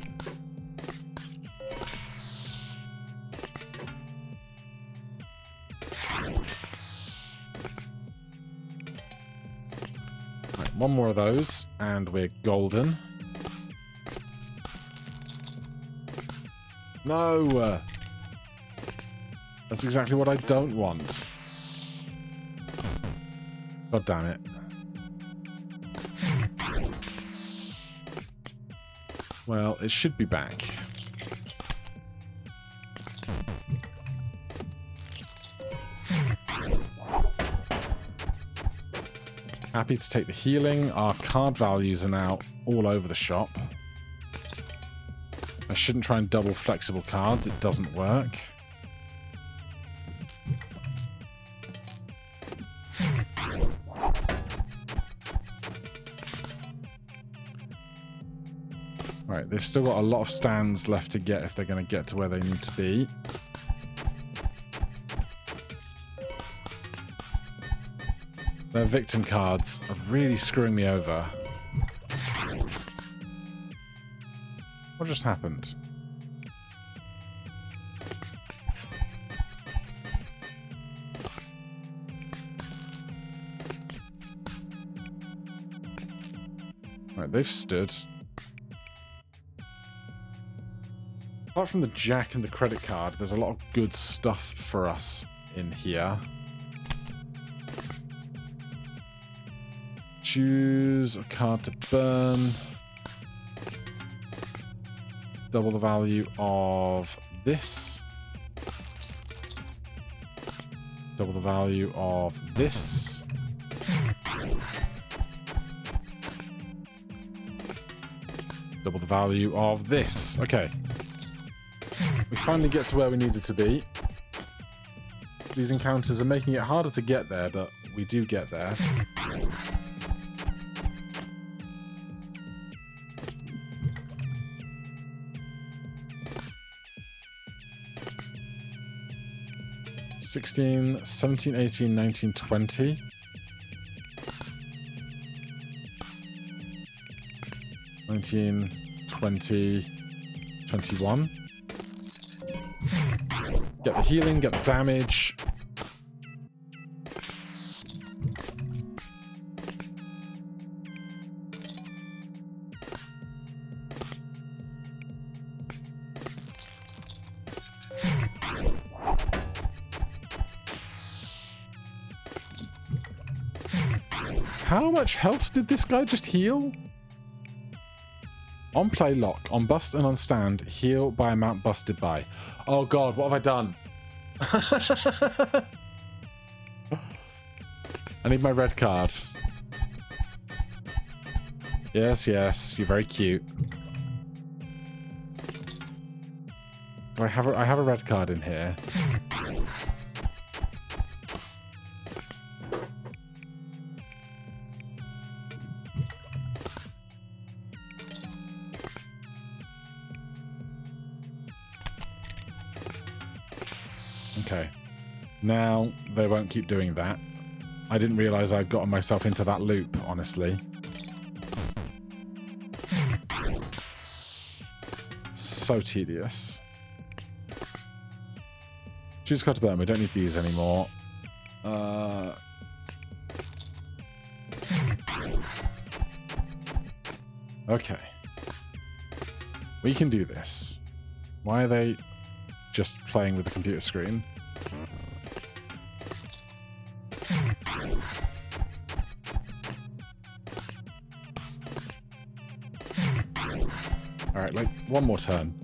Right, one more of those and we're golden. No! That's exactly what I don't want. God damn it. Well, it should be back. Happy to take the healing. Our card values are now all over the shop. I shouldn't try and double flexible cards. It doesn't work. Right, they've still got a lot of stands left to get if they're going to get to where they need to be. Their victim cards are really screwing me over. What just happened? Right, they've stood. Apart from the jack and the credit card, there's a lot of good stuff for us in here. Choose a card to burn. Double the value of this. Double the value of this. Double the value of this. Okay. We finally get to where we needed to be. These encounters are making it harder to get there, but we do get there. $16, $17, $18, $19, $20. $19, $20, $21. Get the healing, get the damage. How much health did this guy just heal? On play, lock. On bust and on stand, heal by amount busted by. Oh god, what have I done? I need my red card. Yes, yes, you're very cute. I have a red card in here. Okay. Now, they won't keep doing that. I didn't realise I'd gotten myself into that loop, honestly. So tedious. Choose cut to burn. We don't need these anymore. Okay. We can do this. Why are they just playing with the computer screen? Alright, like, one more turn.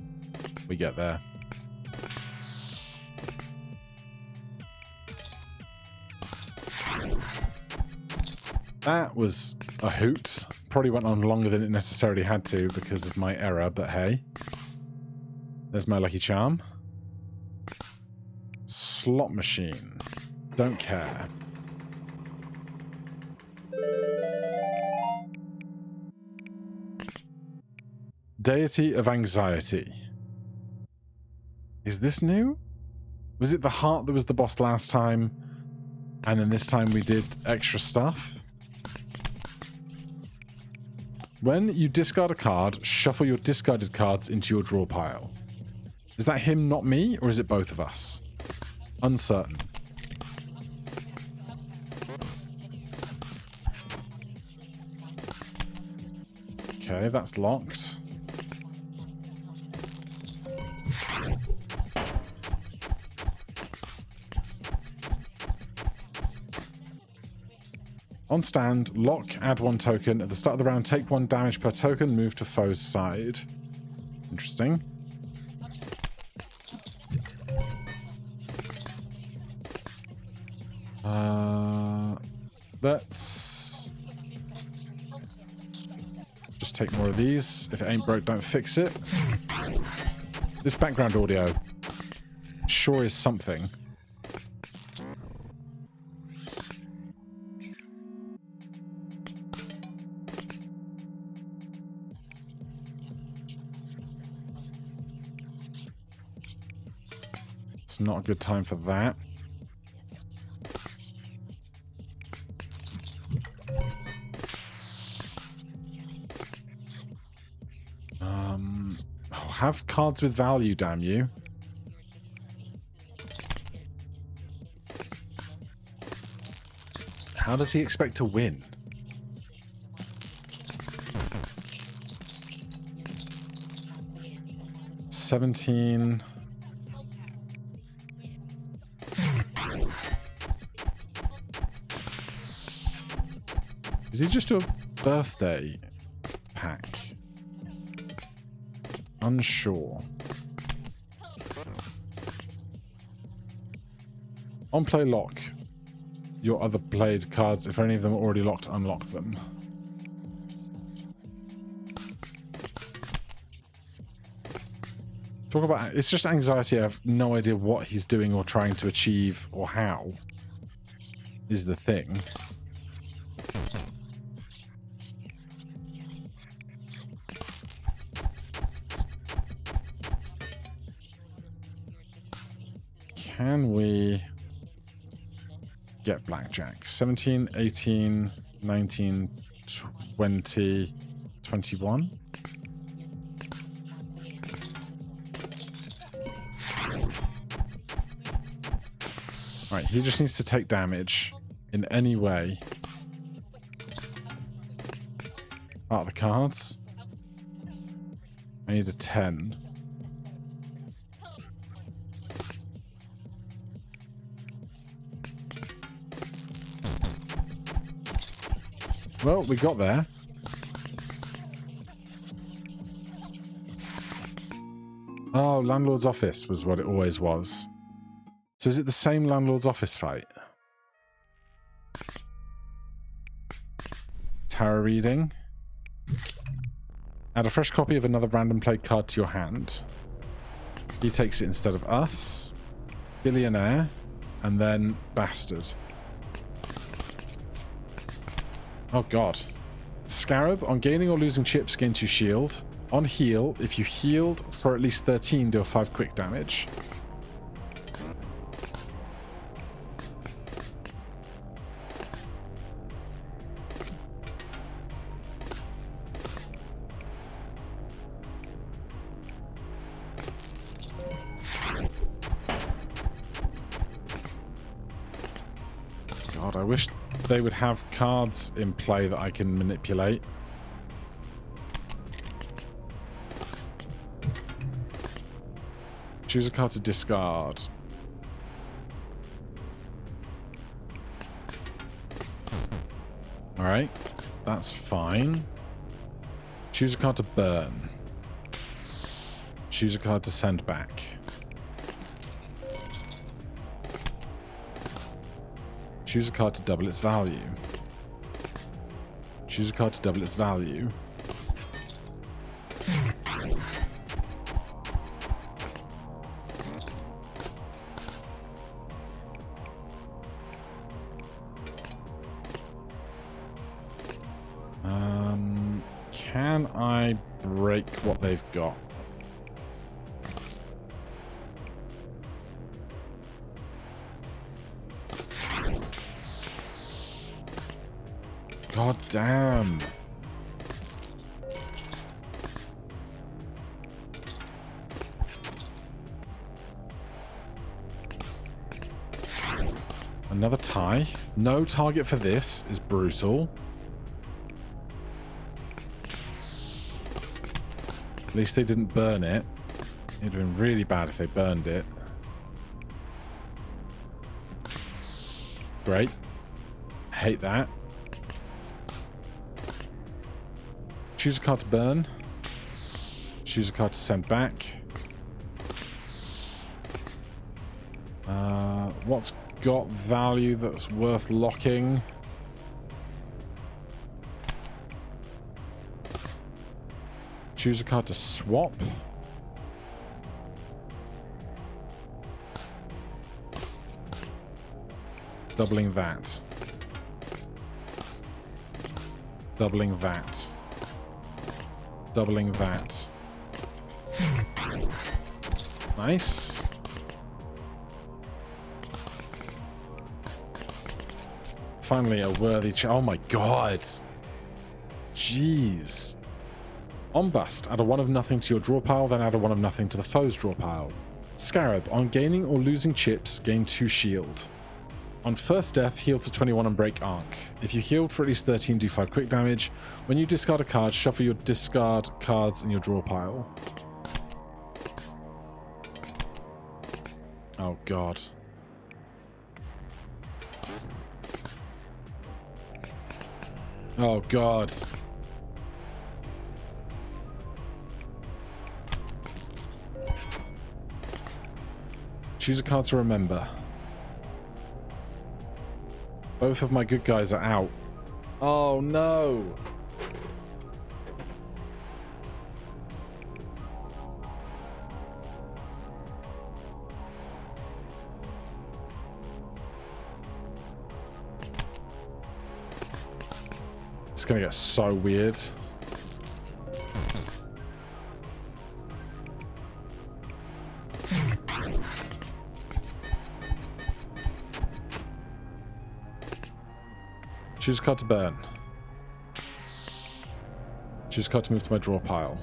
We get there. That was a hoot. Probably went on longer than it necessarily had to because of my error, but hey. There's my lucky charm. Slot machine. Don't care. Deity of Anxiety. Is this new? Was it the heart that was the boss last time, and then this time we did extra stuff? When you discard a card, shuffle your discarded cards into your draw pile. Is that him, not me, or is it both of us? Uncertain. Okay, that's locked. On stand, lock, add 1 token. At the start of the round, take 1 damage per token, move to foe's side. Interesting. Let's just take more of these. If it ain't broke, don't fix it. This background audio sure is something. It's not a good time for that. Have cards with value, damn you. How does he expect to win? $17. Did he just do a birthday pack? Unsure. On play, lock your other played cards. If any of them are already locked, unlock them. Talk about... It's just anxiety. I have no idea what he's doing or trying to achieve or how is the thing. Can we get blackjack? 17, 18, 19, 20, 21? Right, he just needs to take damage in any way. Out of the cards. I need a 10. Well, we got there. Oh, landlord's office was what it always was. So is it the same landlord's office fight? Tarot reading. Add a fresh copy of another random played card to your hand. He takes it instead of us. Billionaire. And then bastard. Oh god. Scarab. On gaining or losing chips, gain 2 shield. On heal, if you healed for at least 13, deal 5 quick damage. God, I wish they would have cards in play that I can manipulate. Choose a card to discard. Alright, that's fine. Choose a card to burn. Choose a card to send back. Choose a card to double its value. Choose a card to double its value. Can I break what they've got? God damn. Another tie. No target for this is brutal. At least they didn't burn it. It'd have been really bad if they burned it. Great. Hate that. Choose a card to burn. Choose a card to send back. What's got value that's worth locking? Choose a card to swap. Doubling that. Doubling that. Doubling that. Nice. Finally a worthy oh my god. Jeez. On bust, add a 1 of nothing to your draw pile, then add a 1 of nothing to the foe's draw pile. Scarab, on gaining or losing chips, gain 2 shield. On first death, heal to 21 and break arc. If you healed for at least 13, do 5 quick damage. When you discard a card, shuffle your discard cards in your draw pile. Oh god. Oh god. Choose a card to remember. Both of my good guys are out. Oh no! It's gonna get so weird. Choose a card to burn. Choose a card to move to my draw pile.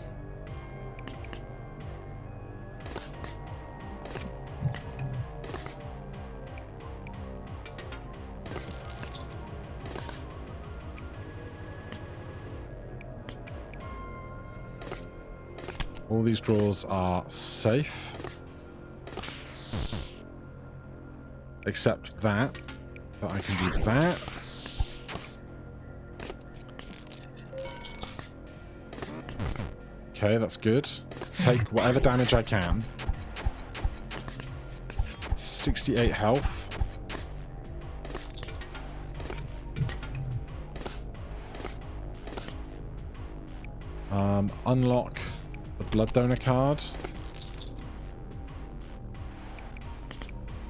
All these draws are safe. Except that. But I can do that. Okay, that's good. Take whatever damage I can. 68 health. Unlock the blood donor card.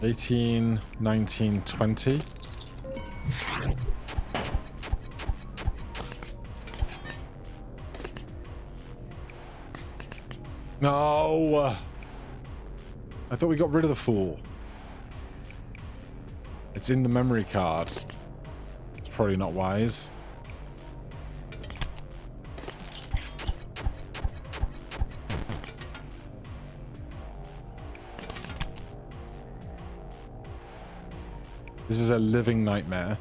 18, 19, 20. No! I thought we got rid of the fool. It's in the memory card. It's probably not wise. This is a living nightmare.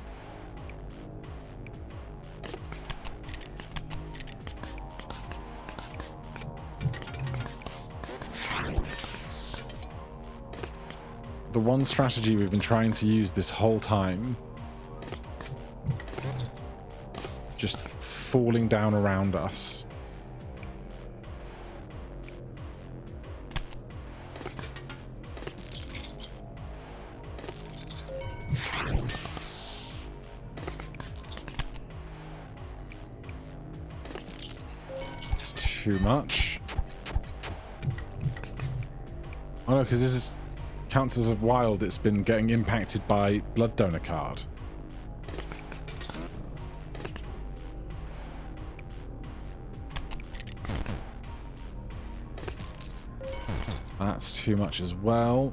The one strategy we've been trying to use this whole time. Just falling down around us. It's too much. Oh no, because this is counts as a wild. It's been getting impacted by blood donor card. That's too much as well.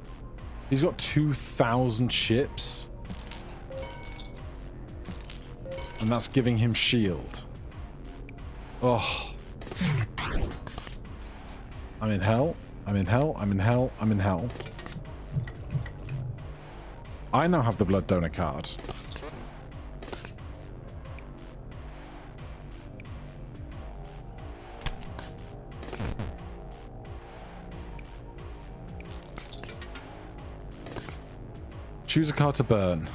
He's got 2,000 chips. And that's giving him shield. Oh. I'm in hell. I'm in hell. I'm in hell. I'm in hell. I now have the blood donor card. Choose a card to burn.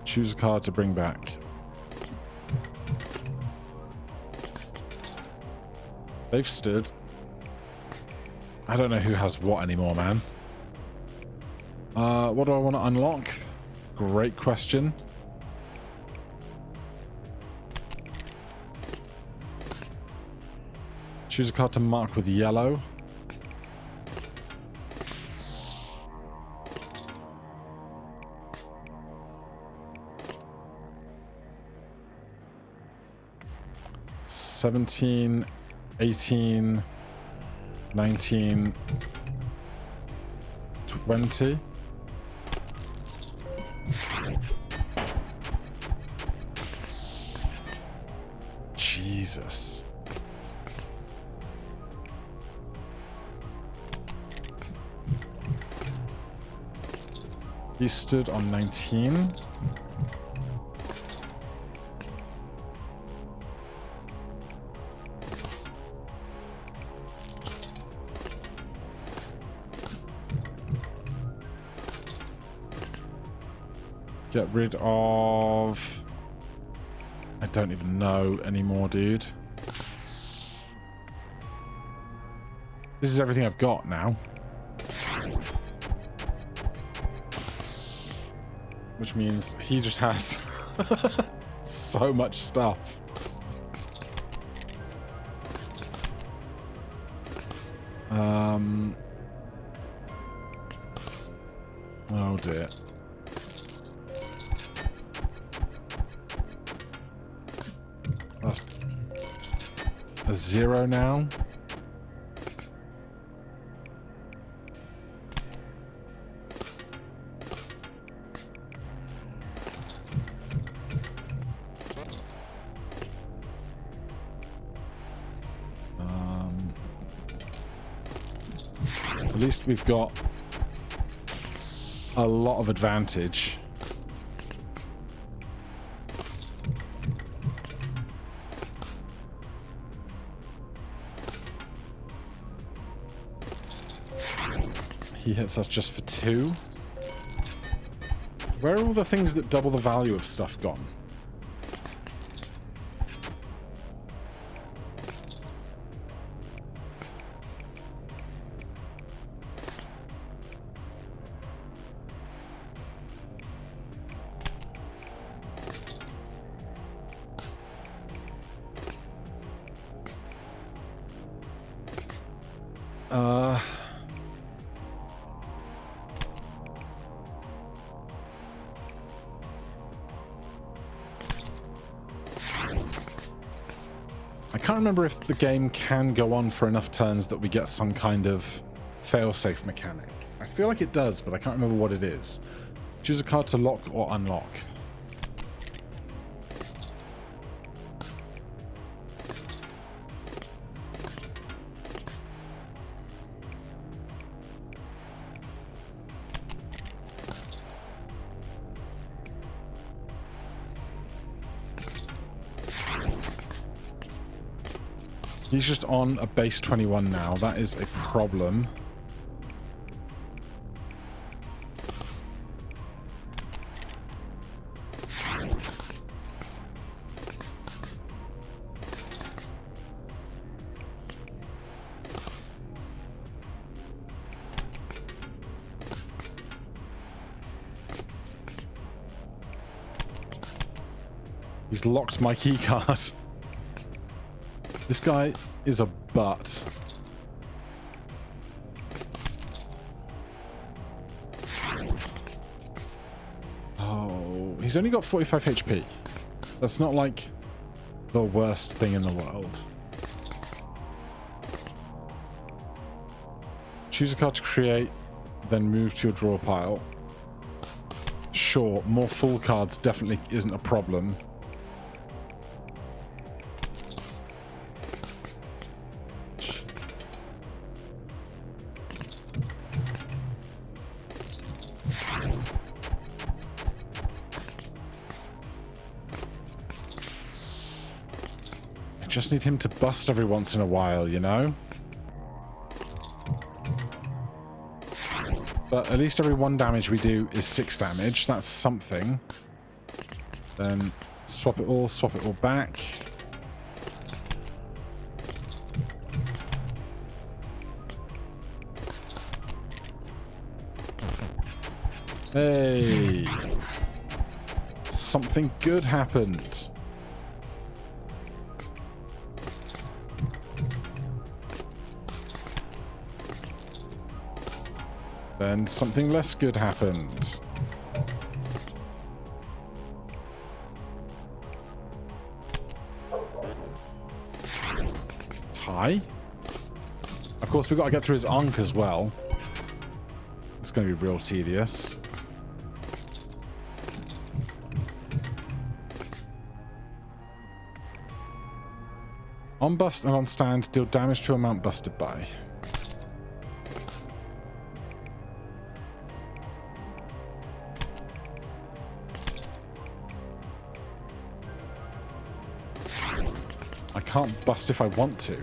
Choose a card to bring back. They've stood. I don't know who has what anymore, man. What do I want to unlock? Great question. Choose a card to mark with yellow. $17, 18, 19, 20. Jesus. He stood on 19. Get rid of... I don't even know anymore, dude. This is everything I've got now. Which means he just has so much stuff. Oh dear. That's a 0 now. At least we've got a lot of advantage. He hits us just for 2. Where are all the things that double the value of stuff gone? I can't remember if the game can go on for enough turns that we get some kind of failsafe mechanic. I feel like it does, but I can't remember what it is. Choose a card to lock or unlock. He's just on a base 21 now. That is a problem. He's locked my keycard. This guy is a butt. Oh, he's only got 45 HP. That's not like the worst thing in the world. Choose a card to create, then move to your draw pile. Sure, more full cards definitely isn't a problem. Just need him to bust every once in a while, you know? But at least every 1 damage we do is 6 damage. That's something. Then swap it all back. Hey! Something good happened. Then something less good happened. Tie? Of course, we've got to get through his Ankh as well. It's going to be real tedious. On bust and on stand, deal damage to amount busted by. I can't bust if I want to.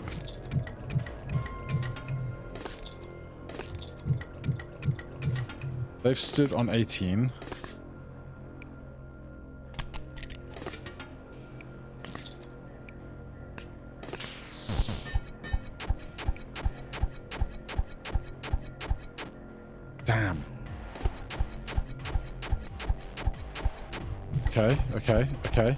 They've stood on 18. Damn. Okay. Okay.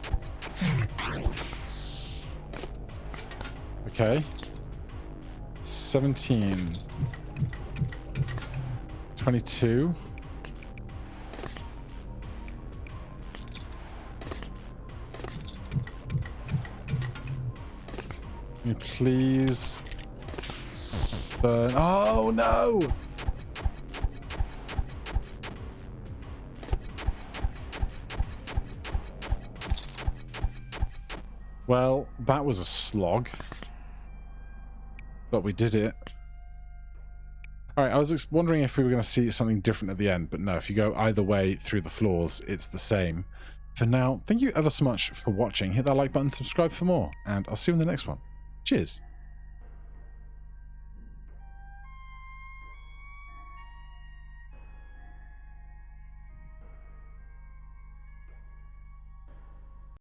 17. 22. Can you please burn? Oh no! Well, that was a slog. But we did it. Alright, I was wondering if we were going to see something different at the end, but no, if you go either way through the floors, it's the same. For now, thank you ever so much for watching. Hit that like button, subscribe for more, and I'll see you in the next one. Cheers!